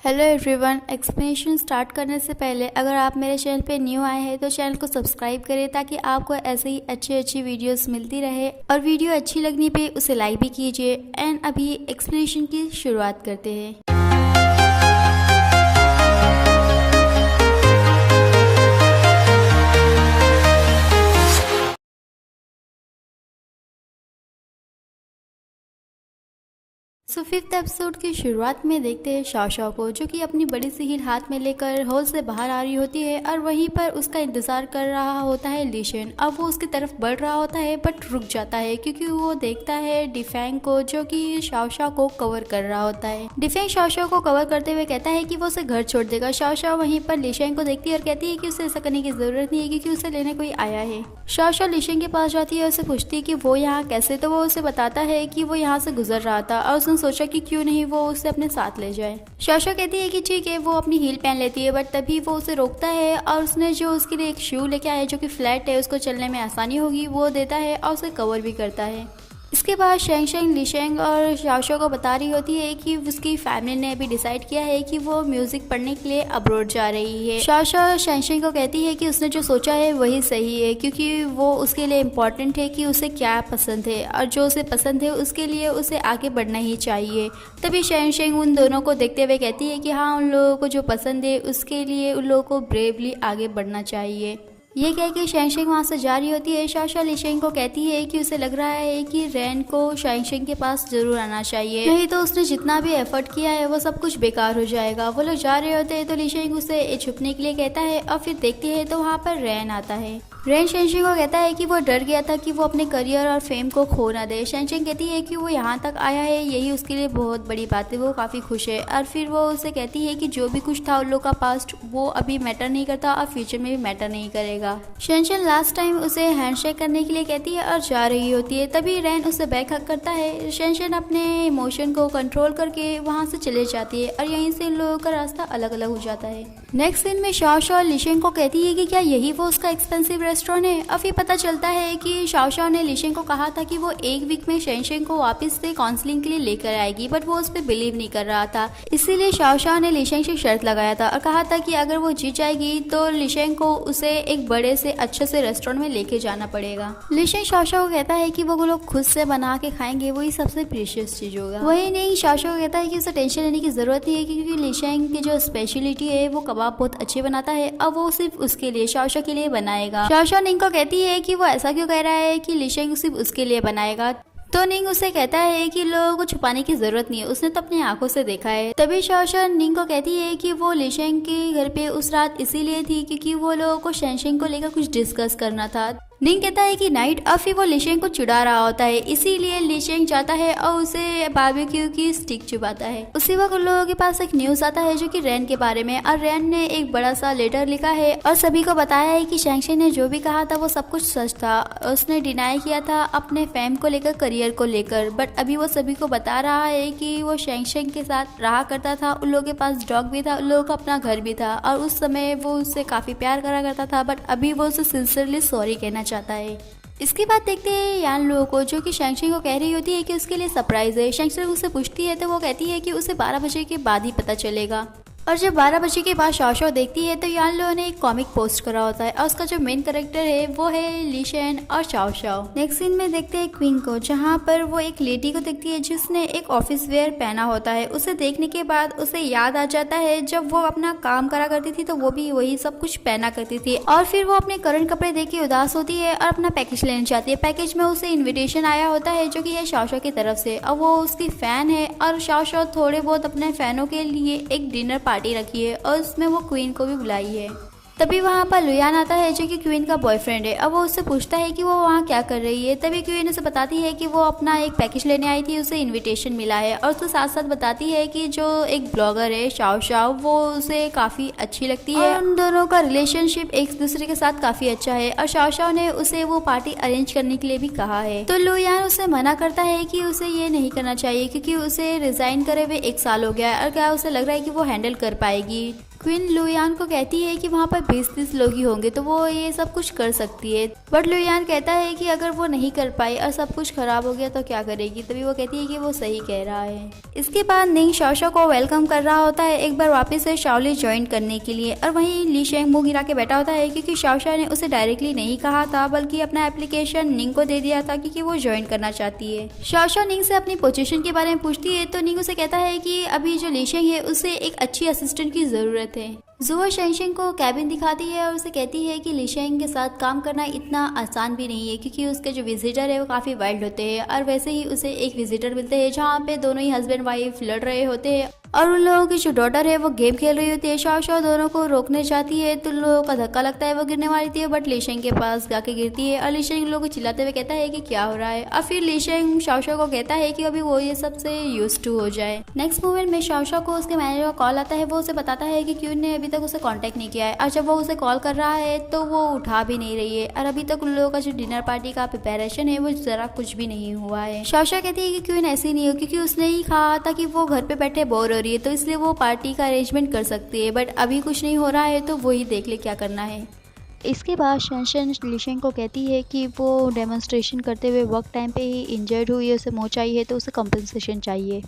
Hello everyone, explanation start करने से पहले अगर आप मेरे चैनल पे न्यू आए हैं तो चैनल को सब्सक्राइब करें ताकि आपको ऐसे ही अच्छी वीडियोस मिलती रहे और वीडियो अच्छी लगने पे उसे लाइक भी कीजिए। एंड अभी एक्सप्लेनेशन की शुरुआत करते हैं। फिफ्थ एपिसोड की शुरुआत में देखते हैं शाओ को, जो कि अपनी बड़ी सी हील हाथ में लेकर हॉल से बाहर आ रही होती है और वहीं पर उसका इंतजार कर रहा होता है लीशेन। अब वो उसकी तरफ बढ़ रहा होता है बट रुक जाता है क्योंकि वो देखता है डिफेंग को, जो कि शाओ को कवर कर रहा होता है। डिफेंग शाओ को कवर करते हुए कहता है कि वो उसे घर छोड़ देगा। शाओ वहीं पर लीशेन को देखती है और कहती है कि उसे ऐसा करने की जरूरत नहीं है क्योंकि उसे लेने कोई आया है। शाओ लीशेन के पास जाती है और उसे पूछती है कि वो यहाँ कैसे, तो वो उसे बताता है कि वो यहाँ से गुजर रहा था और उसने सोचा कि क्यों नहीं वो उसे अपने साथ ले जाए। शाओ कहती है कि ठीक है, वो अपनी हील पहन लेती है बट तभी वो उसे रोकता है और उसने जो उसके लिए एक शू लेके आया है जो कि फ्लैट है, उसको चलने में आसानी होगी, वो देता है और उसे कवर भी करता है। इसके बाद शेंग लीशेंग और शाओ को बता रही होती है कि उसकी फैमिली ने अभी डिसाइड किया है कि वो म्यूजिक पढ़ने के लिए अब्रॉड जा रही है। शाओ शेंग को कहती है कि उसने जो सोचा है वही सही है क्योंकि वो उसके लिए इम्पोर्टेंट है कि उसे क्या पसंद है और जो उसे पसंद है उसके लिए उसे आगे बढ़ना ही चाहिए। तभी शेंग उन दोनों को देखते हुए कहती है कि हाँ, उन लोगों को जो पसंद है उसके लिए उन लोगों को ब्रेवली आगे बढ़ना चाहिए। ये कह के शेंग वहाँ से जा रही होती है। शाओ लीशेंग को कहती है कि उसे लग रहा है कि रैन को शेंग के पास जरूर आना चाहिए, नहीं तो उसने जितना भी एफर्ट किया है वो सब कुछ बेकार हो जाएगा। वो लोग जा रहे होते हैं तो लीशेंग उसे छुपने के लिए कहता है और फिर देखती है तो वहाँ पर रैन आता है। रैन शेंग को कहता है कि वो डर गया था कि वो अपने करियर और फेम को खो ना दे। शेंग कहती है कि वो यहाँ तक आया है यही उसके लिए बहुत बड़ी बात है, वो काफ़ी खुश है। और फिर वो उसे कहती है कि जो भी कुछ था उन लोग का पास्ट वो अभी मैटर नहीं करता और फ्यूचर में भी मैटर नहीं करेगा। शेंग लास्ट टाइम उसे हैंडशेक करने के लिए कहती है और जा रही होती है। तभी रैन उसे बैक हक करता है। शेंग अपने इमोशन को कंट्रोल करके वहाँ से चले जाती है और यहीं से इन लोगों का रास्ता अलग अलग हो जाता है। नेक्स्ट सीन में शाओ लीशेंग को कहती है कि क्या यही वो उसका एक्सपेंसिव रेस्टोरेंट है। अब ये पता चलता है कि शाओ ने लीशेंग को कहा था कि वो एक वीक में शेंग को वापस से काउंसलिंग के लिए लेकर आएगी बट वो उस पर बिलीव नहीं कर रहा था। इसीलिए शाओ ने लीशेंग से शर्त लगाया था और कहा था कि अगर वो जीत जाएगी तो लीशेंग को उसे एक बड़े से अच्छे से रेस्टोरेंट में लेके जाना पड़ेगा। लीशेंग शाओ को कहता है कि वो लोग खुद से बना के खाएंगे, वही सबसे प्रीशियस चीज होगा। वही नहीं, शाओ को कहता है कि उसे टेंशन लेने की जरूरत नहीं है क्योंकि लीशेंग की जो स्पेशलिटी है वो कबाब बहुत अच्छे बनाता है और वो सिर्फ उसके लिए शाओ के लिए बनाएगा। शाओ निंग को कहती है कि वो ऐसा क्यों कह रहा है कि लीशेंग सिर्फ उसके लिए बनाएगा, तो निंग उसे कहता है कि लोगों को छुपाने की जरूरत नहीं है, उसने तो अपनी आंखों से देखा है। तभी शाओ निंग को कहती है कि वो लीशेंग के घर पे उस रात इसीलिए थी क्योंकि वो लोगों को शेंग को लेकर कुछ डिस्कस करना था। निंग कहता है कि नाइट और फिर वो लीशेंग को चिढ़ा रहा होता है, इसीलिए लीशेंग जाता है और उसे बारबेक्यू की स्टिक चुबाता है। उसी वक्त लोगों के पास एक न्यूज आता है जो कि रैन के बारे में, और रैन ने एक बड़ा सा लेटर लिखा है और सभी को बताया है कि शेंग ने जो भी कहा था वो सब कुछ सच था। उसने डिनाई किया था अपने फेम को लेकर, करियर को लेकर, बट अभी वो सभी को बता रहा है कि वो शेंग के साथ रहा करता था। उन लोगों के पास डॉग भी था, उन लोगों का अपना घर भी था और उस समय वो उससे काफी प्यार करा करता था, बट अभी वो उसे सिंसियरली सॉरी कहना चाहता है। इसके बाद देखते हैं यान लोगों को, जो कि शेंग को कह रही होती है कि उसके लिए सरप्राइज है। शेंग उससे पूछती है तो वो कहती है कि उसे 12 बजे के बाद ही पता चलेगा। और जब 12 बजे के बाद शाओ देखती है तो यान लोगों ने एक कॉमिक पोस्ट करा होता है और उसका जो मेन कैरेक्टर है वो है लीशेन और शाओ। नेक्स्ट सीन में देखते हैं क्वीन को, जहाँ पर वो एक लेडी को देखती है जिसने एक ऑफिस वेयर पहना होता है। उसे देखने के बाद उसे याद आ जाता है जब वो अपना काम करा करती थी तो वो भी वही सब कुछ पहना करती थी। और फिर वो अपने करंट कपड़े देख के उदास होती है और अपना पैकेज लेना चाहती है। पैकेज में उसे इन्विटेशन आया होता है जो कि है शाओ की तरफ से, और वो उसकी फैन है और शाओ थोड़े बहुत अपने फैनों के लिए एक डिनर पार्टी रखी है और उसमें वो क्वीन को भी बुलाई है। तभी वहाँ पर लुयान आता है जो कि क्वीन का बॉयफ्रेंड है। अब वो उससे पूछता है कि वो वहाँ क्या कर रही है। तभी क्वीन उसे बताती है कि वो अपना एक पैकेज लेने आई थी, उसे इनविटेशन मिला है, और उसके साथ साथ बताती है कि जो एक ब्लॉगर है शाओ वो उसे काफ़ी अच्छी लगती है और उन दोनों का रिलेशनशिप एक दूसरे के साथ काफ़ी अच्छा है और शाओ ने उसे वो पार्टी अरेंज करने के लिए भी कहा है। तो लुयान उसे मना करता है कि उसे ये नहीं करना चाहिए क्योंकि उसे रिजाइन करे हुए 1 साल हो गया है और क्या उसे लग रहा है कि वो हैंडल कर पाएगी। क्वीन लुयान को कहती है कि वहाँ पर 20-30 लोग ही होंगे तो वो ये सब कुछ कर सकती है, बट लुयान कहता है कि अगर वो नहीं कर पाई और सब कुछ खराब हो गया तो क्या करेगी। तभी वो कहती है कि वो सही कह रहा है। इसके बाद निंग शाओशाओ को वेलकम कर रहा होता है एक बार वापस से शाओलिन ज्वाइन करने के लिए, और वहीं ली शेंग मुंह गिरा के बैठा होता है क्योंकि शाओशाओ ने उसे डायरेक्टली नहीं कहा था बल्कि अपना एप्लीकेशन निंग को दे दिया था क्योंकि वो ज्वाइन करना चाहती है। शाओशाओ निंग से अपनी पोजीशन के बारे में पूछती है तो निंग उसे कहता है कि अभी जो ली शेंग है उसे एक अच्छी असिस्टेंट की जरूरत है। जुओ शेंशिंग को कैबिन दिखाती है और उसे कहती है कि ली शेंग के साथ काम करना इतना आसान भी नहीं है क्योंकि उसके जो विजिटर है वो काफ़ी वाइल्ड होते हैं, और वैसे ही उसे एक विजिटर मिलते हैं जहाँ पे दोनों ही हस्बैंड वाइफ लड़ रहे होते हैं और उन लोगों की जो डॉटर है वो गेम खेल रही होती है। शाओशाओ दोनों को रोकने जाती है तो लोगों का धक्का लगता है, वो गिरने वाली थी बट ली शेंग के पास जाके गिरती है और ली शेंग लोगों को चिल्लाते हुए कहता है कि क्या हो रहा है, और फिर ली शेंग शाओशाओ को कहता है कि अभी वो ये सब से यूज्ड टू हो जाए। नेक्स्ट मोमेंट में शाओशाओ को उसके मैनेजर का कॉल आता है, वो उसे बताता है कि क्यून ने अभी तक उसे कॉन्टेक्ट नहीं किया है, और जब वो उसे कॉल कर रहा है तो वो उठा भी नहीं रही है, और अभी तक उन लोगों का जो डिनर पार्टी का प्रिपरेशन है वो जरा कुछ भी नहीं हुआ है। शाओशाओ कहती है कि क्यून ऐसी नहीं हो क्योंकि उसने ही कहा था कि वो घर पे बैठे बोर हो रही है तो इसलिए वो पार्टी का अरेंजमेंट कर सकती है, बट अभी कुछ नहीं हो रहा है तो वही देख ले क्या करना है। इसके बाद शेंशन ली शेंग को कहती है कि वो डेमोन्स्ट्रेशन करते हुए वर्क टाइम पे ही इंजर्ड हुई है, उसे मोच आई है तो उसे कंपनसेशन चाहिए।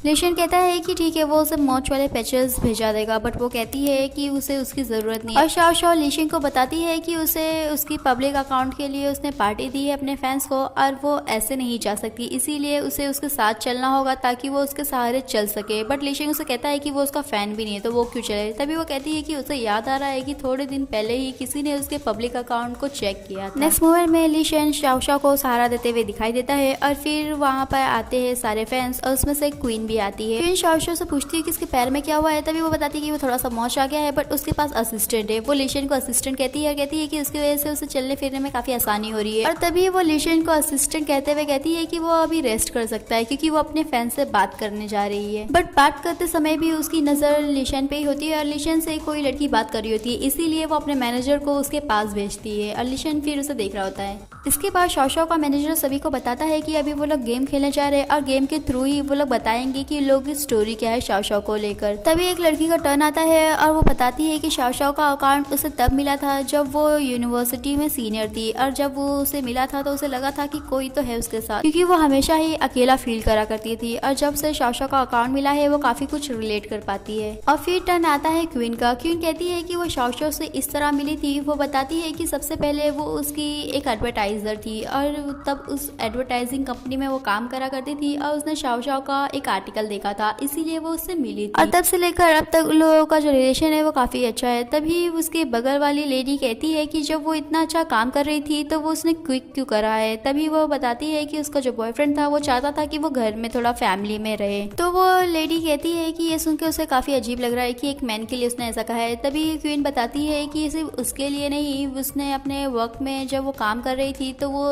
ली शेंग कहता है कि ठीक है वो उसे मोच वाले पैचेस भेजा देगा, बट वो कहती है कि उसे उसकी ज़रूरत नहीं है। और शाओशाओ ली शेंग को बताती है कि उसे उसकी पब्लिक अकाउंट के लिए उसने पार्टी दी है अपने फैंस को और वो ऐसे नहीं जा सकती, इसीलिए उसे उसके साथ चलना होगा ताकि वो उसके सहारे चल सके। बट ली शेंग उसे कहता है कि वो उसका फ़ैन भी नहीं है तो वो क्यों चले। तभी वो कहती है कि उसे याद आ रहा है कि थोड़े दिन पहले ही किसी ने उसके पब्लिक अकाउंट को चेक किया था। नेक्स्ट मोमेंट में ली शेंग शाओशाओ को सहारा देते हुए दिखाई देता है और फिर वहाँ पर आते हैं सारे फैंस और उसमें से क्वीन भी आती है। क्वीन शाओशाओ से पूछती है कि इसके पैर में क्या हुआ है, तभी वो बताती है कि वो थोड़ा सा मोच आ गया है बट उसके पास असिस्टेंट है। वो ली शेंग को असिस्टेंट कहती है कि उसकी वजह से उसे चलने फिरने में काफी आसानी हो रही है, और तभी वो ली शेंग को असिस्टेंट कहते हुए कहती है कि वो अभी रेस्ट कर सकता है क्योंकि वो अपने फैन से बात करने जा रही है। बट बात करते समय भी उसकी नजर ली शेंग पे ही होती है और ली शेंग से कोई लड़की बात कर रही होती है, इसीलिए वो अपने मैनेजर को उसके पास भेजती है और ली शेंग फिर उसे देख रहा होता है। इसके बाद शाओशाओ का मैनेजर सभी को बताता है कि अभी वो लोग गेम खेलने जा रहे हैं और गेम के थ्रू ही वो लोग बताएंगे कि लोग की स्टोरी क्या है शाओशाओ को लेकर। तभी एक लड़की का टर्न आता है और वो बताती है कि शाओशाओ का अकाउंट उसे तब मिला था जब वो यूनिवर्सिटी में सीनियर थी, और जब वो उसे मिला था तो उसे लगा था कि कोई तो है उसके साथ क्योंकि वो हमेशा ही अकेला फील करा करती थी, और जब से शाओशाओ का अकाउंट मिला है वो काफी कुछ रिलेट कर पाती है। और फिर टर्न आता है क्वीन का। क्वीन कहती है कि वो शाओशाओ से इस तरह मिली थी। वो बताती है कि सबसे पहले वो उसकी एक एडवर्टाइजर थी और तब उस एडवर्टाइजिंग कंपनी में वो काम करा करती थी और उसने शाओशाओ का एक आर्टिकल देखा था, इसीलिए वो उससे मिली थी, और तब से लेकर अब तक लोगों का जो रिलेशन है वो काफी अच्छा है। तभी उसके बगल वाली लेडी कहती है कि जब वो इतना अच्छा काम कर रही थी तो वो उसने क्विक क्यों करा है। तभी वो बताती है कि उसका जो बॉयफ्रेंड था वो चाहता था कि वो घर में थोड़ा फैमिली में रहे। तो वो लेडी कहती है कि ये सुन के उसे काफी अजीब लग रहा है कि एक मैन के लिए उसने ऐसा कहा है। तभी क्वीन बताती है कि सिर्फ उसके लिए नहीं, उसने अपने वर्क में जब वो काम कर रही थी तो वो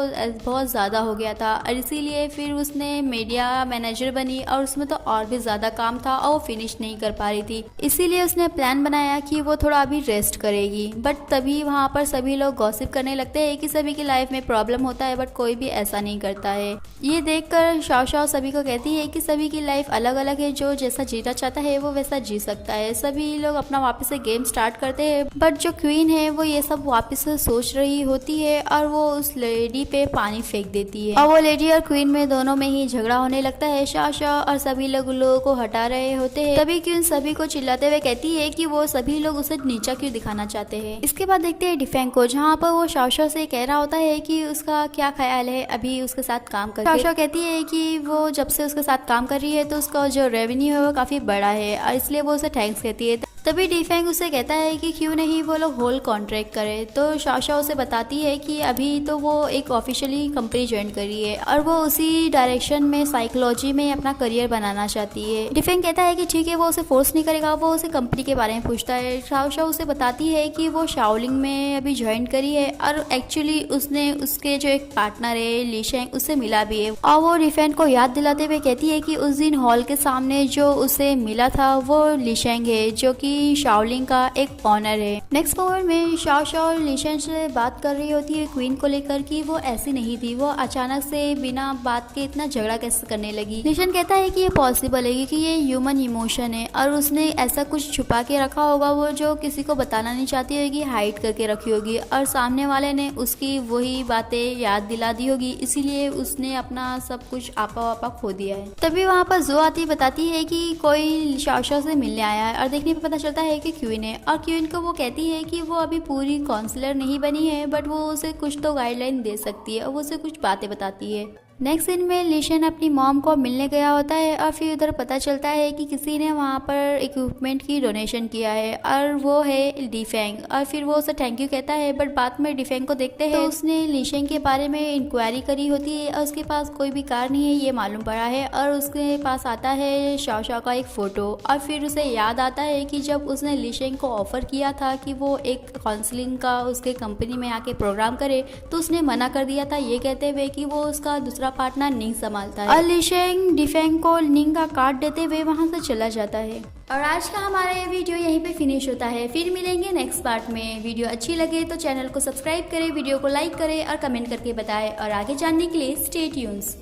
बहुत ज़्यादा हो गया था और इसीलिए फिर उसने मीडिया मैनेजर बनी और उसमें तो और भी ज़्यादा काम था और वो फिनिश नहीं कर पा रही थी, इसीलिए उसने प्लान बनाया कि वो थोड़ा अभी रेस्ट करेगी। बट तभी वहाँ पर सभी लोग गॉसिप करने लगते हैं कि सभी की लाइफ में प्रॉब्लम होता है बट कोई भी ऐसा नहीं करता है। ये देखकर शाओशाओ सभी को कहती है कि सभी की लाइफ अलग अलग है, जो जैसा जीना चाहता है वो वैसा जी सकता है। सभी लोग अपना वापस से गेम स्टार्ट करते हैं बट जो क्वीन है वो ये सब वापस से सोच रही होती है और वो उस लेडी पे पानी फेंक देती है और वो लेडी और क्वीन में दोनों में ही झगड़ा होने लगता है। शाओशाओ और सभी लोग लोगों को हटा रहे होते हैं, तभी क्वीन सभी को चिल्लाते हुए कहती है कि वो सभी लोग उसे नीचा क्यों दिखाना चाहते हैं। इसके बाद देखते हैं डिफेंग को, जहाँ पर वो शाओशाओ से कह रहा होता है कि उसका क्या ख्याल है अभी उसके साथ काम करके। शाओशाओ कहती है कि वो जब से उसके साथ काम कर रही है तो उसका जो रेवेन्यू है वो काफी बड़ा है और इसलिए वो उसे थैंक्स कहती है। तभी डिफेंग उसे कहता है कि क्यों नहीं वो लोग होल कॉन्ट्रैक्ट करे। तो शाओशाओ उसे बताती है कि अभी तो वो एक ऑफिशियली कंपनी ज्वाइन करी है और वो उसी डायरेक्शन में साइकोलॉजी में अपना करियर बनाना चाहती है। डिफेंग कहता है कि ठीक है वो उसे फोर्स नहीं करेगा, वो उसे कंपनी के बारे में पूछता है। शाओशाओ उसे बताती है कि वो शाओलिंग में अभी ज्वाइन करी है और एक्चुअली उसने उसके जो एक पार्टनर है ली शेंग उससे मिला भी है। और वो डिफेंग को याद दिलाते हुए कहती है कि उस दिन हॉल के सामने जो उसे मिला था वो ली शेंग है, जो कि कि शाओलिंग का एक ऑनर है। नेक्स्ट मोमेंट में शाओ शाओ लीशन से बात कर रही होती है क्वीन को लेकर कि वो ऐसी नहीं थी, वो अचानक से बिना बात के इतना झगड़ा कैसे करने लगी। लीशन कहता है कि ये पॉसिबल है क्योंकि ये ह्यूमन इमोशन है और उसने ऐसा कुछ छुपा के रखा होगा वो जो किसी को बताना नहीं चाहती होगी, हाइड करके रखी होगी और सामने वाले ने उसकी वही बातें याद दिला दी होगी, इसीलिए उसने अपना सब कुछ आपा वापा खो दिया है। तभी वहाँ पर जो आती बताती है कि कोई शाओ शाओ से मिलने आया है और देखने पे पता चलता है कि क्वीन है और क्वीन को वो कहती है कि वो अभी पूरी काउंसलर नहीं बनी है बट वो उसे कुछ तो गाइडलाइन दे सकती है और वो उसे कुछ बातें बताती है। नेक्स्ट सीन में लीशन अपनी मॉम को मिलने गया होता है और फिर उधर पता चलता है कि किसी ने वहाँ पर इक्विपमेंट की डोनेशन किया है और वो है डिफेंग और फिर वो उसे थैंक यू कहता है बट बाद में डिफेंग को देखते हैं तो उसने लीशन के बारे में इंक्वायरी करी होती है और उसके पास कोई भी कार नहीं है ये मालूम पड़ा है और उसके पास आता है शाओ शाओ का एक फ़ोटो और फिर उसे याद आता है कि जब उसने लीशन को ऑफर किया था कि वो एक काउंसलिंग का उसके कंपनी में आके प्रोग्राम करे तो उसने मना कर दिया था ये कहते हुए कि वो उसका दूसरा पार्टनर नहीं संभालता है और लीशेंग डिफेंग को निंग का कार्ड देते हुए वहां से चला जाता है। और आज का हमारा ये वीडियो यहीं पे फिनिश होता है, फिर मिलेंगे नेक्स्ट पार्ट में। वीडियो अच्छी लगे तो चैनल को सब्सक्राइब करें, वीडियो को लाइक करें और कमेंट करके बताएं और आगे जानने के लिए स्टे ट्यून्स।